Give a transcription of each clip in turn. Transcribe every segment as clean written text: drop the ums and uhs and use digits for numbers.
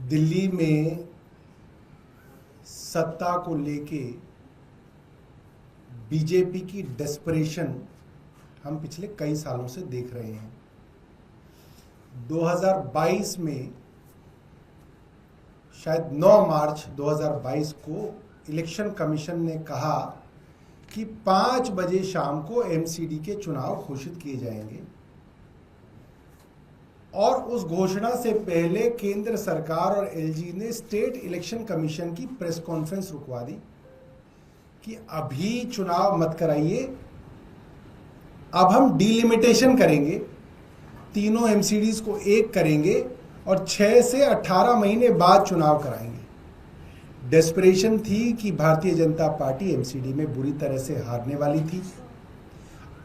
दिल्ली में सत्ता को लेके बीजेपी की डेस्परेशन हम पिछले कई सालों से देख रहे हैं। 2022 में शायद 9 मार्च 2022 को इलेक्शन कमीशन ने कहा कि 5 बजे शाम को एमसीडी के चुनाव घोषित किए जाएंगे और उस घोषणा से पहले केंद्र सरकार और एलजी ने स्टेट इलेक्शन कमीशन की प्रेस कॉन्फ्रेंस रुकवा दी कि अभी चुनाव मत कराइए, अब हम डिलिमिटेशन करेंगे, तीनों एमसीडीज को एक करेंगे और 6 से 18 महीने बाद चुनाव कराएंगे। डेस्परेशन थी कि भारतीय जनता पार्टी एमसीडी में बुरी तरह से हारने वाली थी।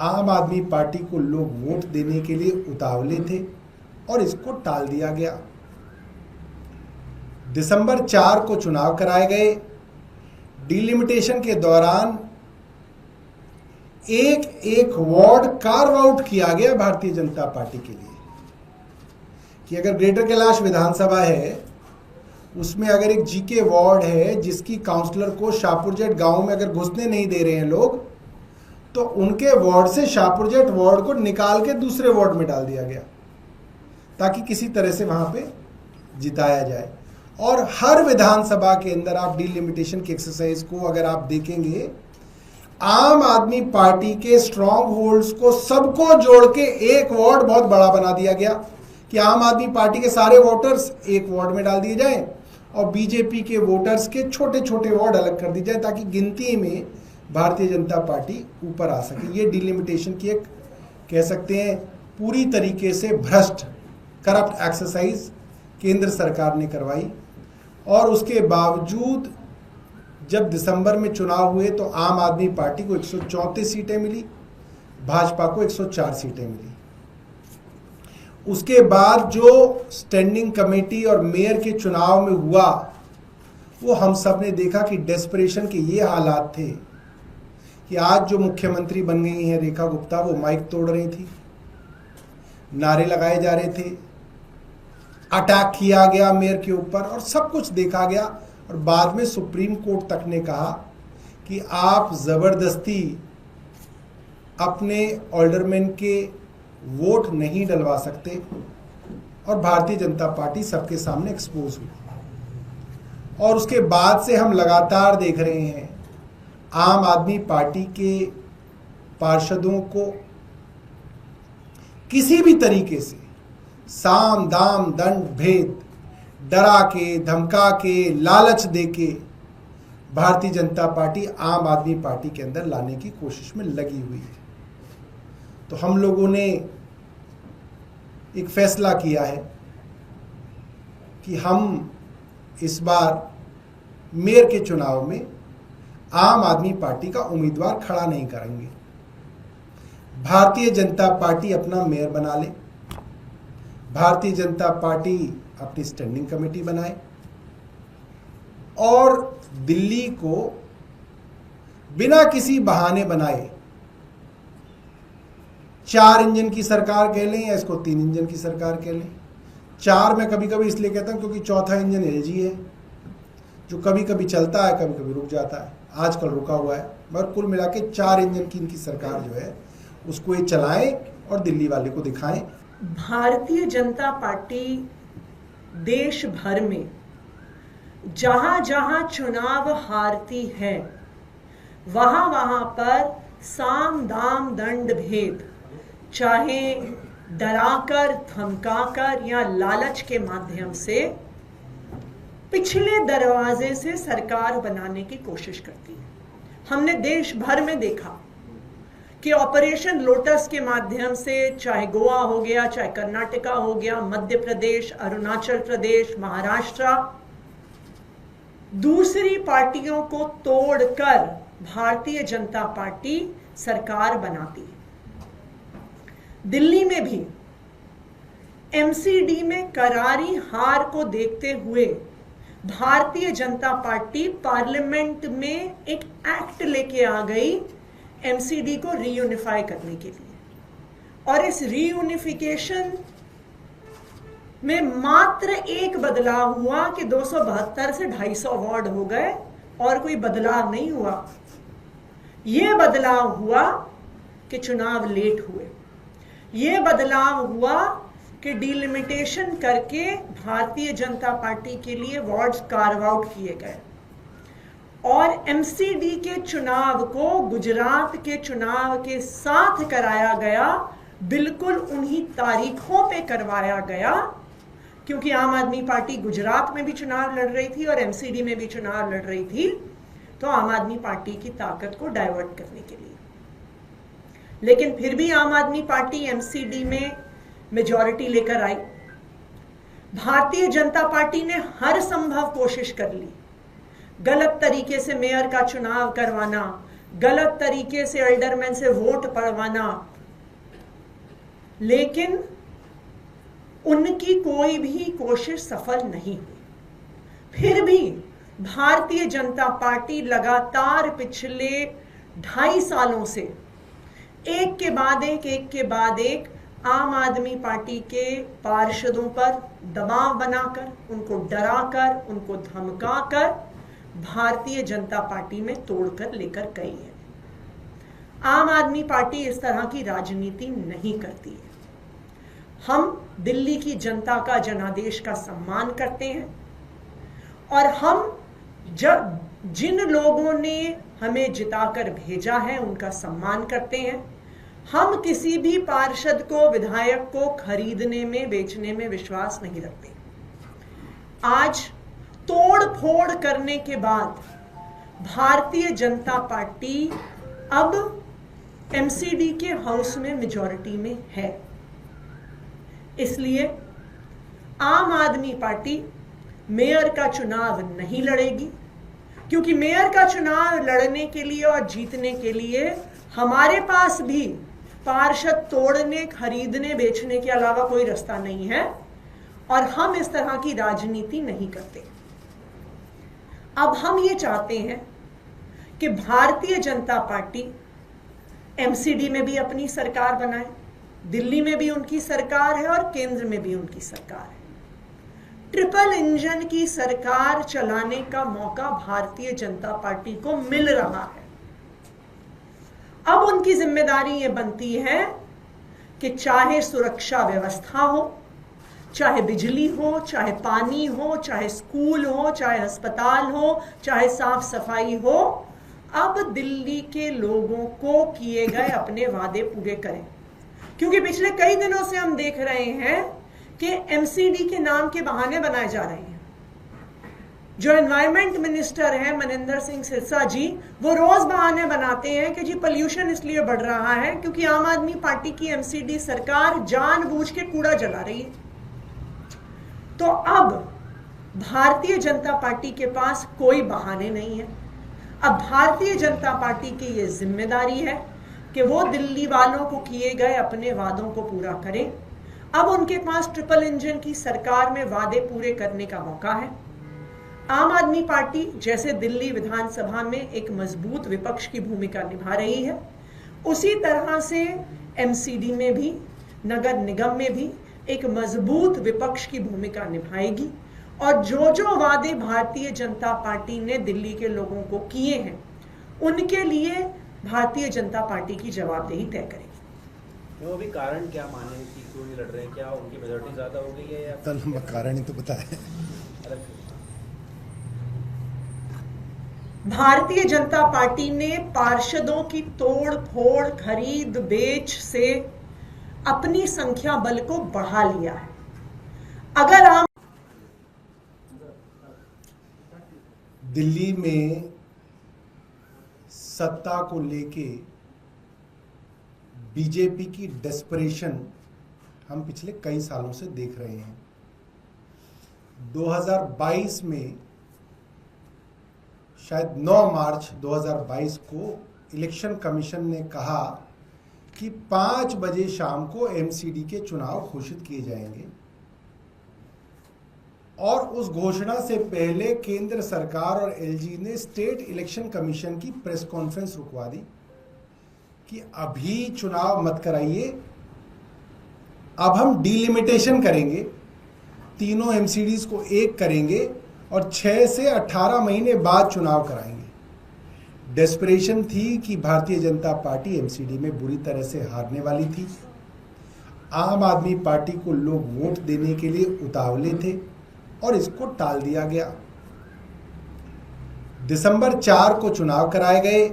आम आदमी पार्टी को लोग वोट देने के लिए उतावले थे और इसको टाल दिया गया। दिसंबर 4 को चुनाव कराए गए। डिलिमिटेशन के दौरान एक वार्ड कार्व आउट किया गया भारतीय जनता पार्टी के लिए कि अगर ग्रेटर कैलाश विधानसभा है, उसमें अगर एक जीके वार्ड है जिसकी काउंसलर को शाहपुरजेट गांव में अगर घुसने नहीं दे रहे हैं लोग, तो उनके वार्ड से शाहपुरजेट वार्ड को निकाल के दूसरे वार्ड में डाल दिया गया ताकि किसी तरह से वहां पे जिताया जाए। और हर विधानसभा के अंदर आप डिलिमिटेशन की एक्सरसाइज को अगर आप देखेंगे, आम आदमी पार्टी के स्ट्रॉन्ग होल्ड्स को सबको जोड़ के एक वार्ड बहुत बड़ा बना दिया गया कि आम आदमी पार्टी के सारे वोटर्स एक वार्ड में डाल दिए जाएं और बीजेपी के वोटर्स के छोटे छोटे वार्ड अलग कर दिए जाए ताकि गिनती में भारतीय जनता पार्टी ऊपर आ सके। ये डिलिमिटेशन की एक कह सकते हैं पूरी तरीके से भ्रष्ट करप्ट एक्सरसाइज केंद्र सरकार ने करवाई। और उसके बावजूद जब दिसंबर में चुनाव हुए तो आम आदमी पार्टी को 134 सीटें मिली, भाजपा को 104 सीटें मिली। उसके बाद जो स्टैंडिंग कमेटी और मेयर के चुनाव में हुआ, वो हम सब ने देखा कि डेस्परेशन के ये हालात थे कि आज जो मुख्यमंत्री बन गई हैं रेखा गुप्ता, वो माइक तोड़ रही थी, नारे लगाए जा रहे थे, अटैक किया गया मेयर के ऊपर और सब कुछ देखा गया। और बाद में सुप्रीम कोर्ट तक ने कहा कि आप जबरदस्ती अपने ऑल्डरमैन के वोट नहीं डलवा सकते। और भारतीय जनता पार्टी सबके सामने एक्सपोज हुई। और उसके बाद से हम लगातार देख रहे हैं आम आदमी पार्टी के पार्षदों को किसी भी तरीके से साम दाम दंड भेद, डरा के, धमका के, लालच दे के भारतीय जनता पार्टी आम आदमी पार्टी के अंदर लाने की कोशिश में लगी हुई है। तो हम लोगों ने एक फैसला किया है कि हम इस बार मेयर के चुनाव में आम आदमी पार्टी का उम्मीदवार खड़ा नहीं करेंगे। भारतीय जनता पार्टी अपना मेयर बना ले, भारतीय जनता पार्टी अपनी स्टैंडिंग कमेटी बनाए और दिल्ली को बिना किसी बहाने बनाए 4 इंजन की सरकार कह लें या इसको 3 इंजन की सरकार कह लें। 4 में कभी कभी इसलिए कहता हूं क्योंकि चौथा इंजन एलजी है जो कभी कभी चलता है, कभी कभी रुक जाता है, आजकल रुका हुआ है, मगर कुल मिला के 4 इंजन की इनकी सरकार जो है उसको ये चलाएं और दिल्ली वाले को दिखाएं। भारतीय जनता पार्टी देश भर में जहां जहां चुनाव हारती है, वहां वहां पर साम दाम दंड भेद, चाहे डराकर, धमकाकर या लालच के माध्यम से पिछले दरवाजे से सरकार बनाने की कोशिश करती है। हमने देश भर में देखा कि ऑपरेशन लोटस के माध्यम से, चाहे गोवा हो गया, चाहे कर्नाटका हो गया, मध्य प्रदेश, अरुणाचल प्रदेश, महाराष्ट्र, दूसरी पार्टियों को तोड़कर भारतीय जनता पार्टी सरकार बनाती है। दिल्ली में भी एमसीडी में करारी हार को देखते हुए भारतीय जनता पार्टी पार्लियामेंट में एक एक्ट लेके आ गई एमसीडी को रीयूनिफाई करने के लिए। और इस रीयूनिफिकेशन में मात्र एक बदलाव हुआ कि 272 से 250 वार्ड हो गए और कोई बदलाव नहीं हुआ। यह बदलाव हुआ कि चुनाव लेट हुए, यह बदलाव हुआ कि डिलिमिटेशन करके भारतीय जनता पार्टी के लिए वार्ड्स कार्व आउट किए गए और एमसीडी के चुनाव को गुजरात के चुनाव के साथ कराया गया, बिल्कुल उन्हीं तारीखों पे करवाया गया, क्योंकि आम आदमी पार्टी गुजरात में भी चुनाव लड़ रही थी और एमसीडी में भी चुनाव लड़ रही थी, तो आम आदमी पार्टी की ताकत को डाइवर्ट करने के लिए। लेकिन फिर भी आम आदमी पार्टी एमसीडी में मेजॉरिटी लेकर आई। भारतीय जनता पार्टी ने हर संभव कोशिश कर ली, गलत तरीके से मेयर का चुनाव करवाना, गलत तरीके से एल्डरमैन से वोट पड़वाना, लेकिन उनकी कोई भी कोशिश सफल नहीं हुई। फिर भी भारतीय जनता पार्टी लगातार पिछले 2.5 सालों से एक के बाद एक आम आदमी पार्टी के पार्षदों पर दबाव बनाकर, उनको डराकर, उनको धमकाकर भारतीय जनता पार्टी में तोड़कर लेकर गई है। आम आदमी पार्टी इस तरह की राजनीति नहीं करती है। हम दिल्ली की जनता का जनादेश का सम्मान करते हैं और हम जिन लोगों ने हमें जिताकर भेजा है उनका सम्मान करते हैं। हम किसी भी पार्षद को, विधायक को खरीदने में, बेचने में विश्वास नहीं रखते। आज तोड़ फोड़ करने के बाद भारतीय जनता पार्टी अब एमसीडी के हाउस में मेजॉरिटी में है, इसलिए आम आदमी पार्टी मेयर का चुनाव नहीं लड़ेगी, क्योंकि मेयर का चुनाव लड़ने के लिए और जीतने के लिए हमारे पास भी पार्षद तोड़ने, खरीदने, बेचने के अलावा कोई रास्ता नहीं है और हम इस तरह की राजनीति नहीं करते। अब हम ये चाहते हैं कि भारतीय जनता पार्टी एमसीडी में भी अपनी सरकार बनाए, दिल्ली में भी उनकी सरकार है और केंद्र में भी उनकी सरकार है। ट्रिपल इंजन की सरकार चलाने का मौका भारतीय जनता पार्टी को मिल रहा है। अब उनकी जिम्मेदारी ये बनती है कि चाहे सुरक्षा व्यवस्था हो, चाहे बिजली हो, चाहे पानी हो, चाहे स्कूल हो, चाहे अस्पताल हो, चाहे साफ सफाई हो, अब दिल्ली के लोगों को किए गए अपने वादे पूरे करें। क्योंकि पिछले कई दिनों से हम देख रहे हैं कि एमसीडी के नाम के बहाने बनाए जा रहे हैं। जो एनवायरमेंट मिनिस्टर है मनिंदर सिंह सिरसा जी, वो रोज बहाने बनाते हैं कि जी पोल्यूशन इसलिए बढ़ रहा है क्योंकि आम आदमी पार्टी की एमसीडी सरकार जानबूझ के कूड़ा जला रही है। तो अब भारतीय जनता पार्टी के पास कोई बहाने नहीं है। अब भारतीय जनता पार्टी की ये जिम्मेदारी है कि वो दिल्ली वालों को किए गए अपने वादों को पूरा करें। अब उनके पास ट्रिपल इंजन की सरकार में वादे पूरे करने का मौका है। आम आदमी पार्टी जैसे दिल्ली विधानसभा में एक मजबूत विपक्ष की भूमिका निभा रही है, उसी तरह से एमसीडी में भी, नगर निगम में भी एक मजबूत विपक्ष की भूमिका निभाएगी और जो जो वादे भारतीय जनता पार्टी ने दिल्ली के लोगों को किए हैं उनके लिए भारतीय जनता पार्टी की जवाबदेही तय करेगी। वो भी कारण क्या माने कि क्यों नहीं लड़ रहे हैं? क्या उनकी मेजॉरिटी ज्यादा हो गई है या लंबा कारण ही तो बताया। भारतीय जनता पार्टी ने पार्षदों की तोड़ फोड़, खरीद बेच से अपनी संख्या बल को बढ़ा लिया है। अगर आम दिल्ली में सत्ता को लेके बीजेपी की डेस्परेशन हम पिछले कई सालों से देख रहे हैं। 2022 में शायद 9 मार्च 2022 को इलेक्शन कमीशन ने कहा कि 5 बजे शाम को एमसीडी के चुनाव घोषित किए जाएंगे और उस घोषणा से पहले केंद्र सरकार और एलजी ने स्टेट इलेक्शन कमीशन की प्रेस कॉन्फ्रेंस रुकवा दी कि अभी चुनाव मत कराइए, अब हम डिलिमिटेशन करेंगे तीनों एमसीडीज को एक करेंगे और 6 से 18 महीने बाद चुनाव कराएंगे। डेस्परेशन थी कि भारतीय जनता पार्टी एमसीडी में बुरी तरह से हारने वाली थी। आम आदमी पार्टी को लोग वोट देने के लिए उतावले थे और इसको टाल दिया गया। दिसंबर 4 को चुनाव कराए गए।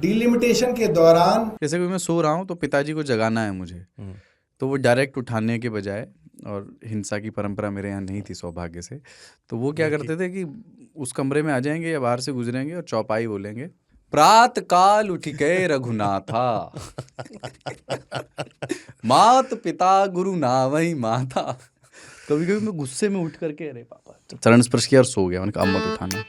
डिलिमिटेशन के दौरान जैसे कि मैं सो रहा हूँ तो पिताजी को जगाना है मुझे, तो वो डायरेक्ट उठाने के बजाय, और हिंसा की परंपरा मेरे यहाँ नहीं थी सौभाग्य से, तो वो क्या करते थे कि उस कमरे में आ जाएंगे या बाहर से गुजरेंगे और चौपाई बोलेंगे, प्रात काल उठ के रघुनाथा मात पिता गुरु नावई माता। कभी कभी मैं गुस्से में उठ करके अरे पापा चरण स्पर्श किया और सो गया। मैंने कहा अब मत उठाना।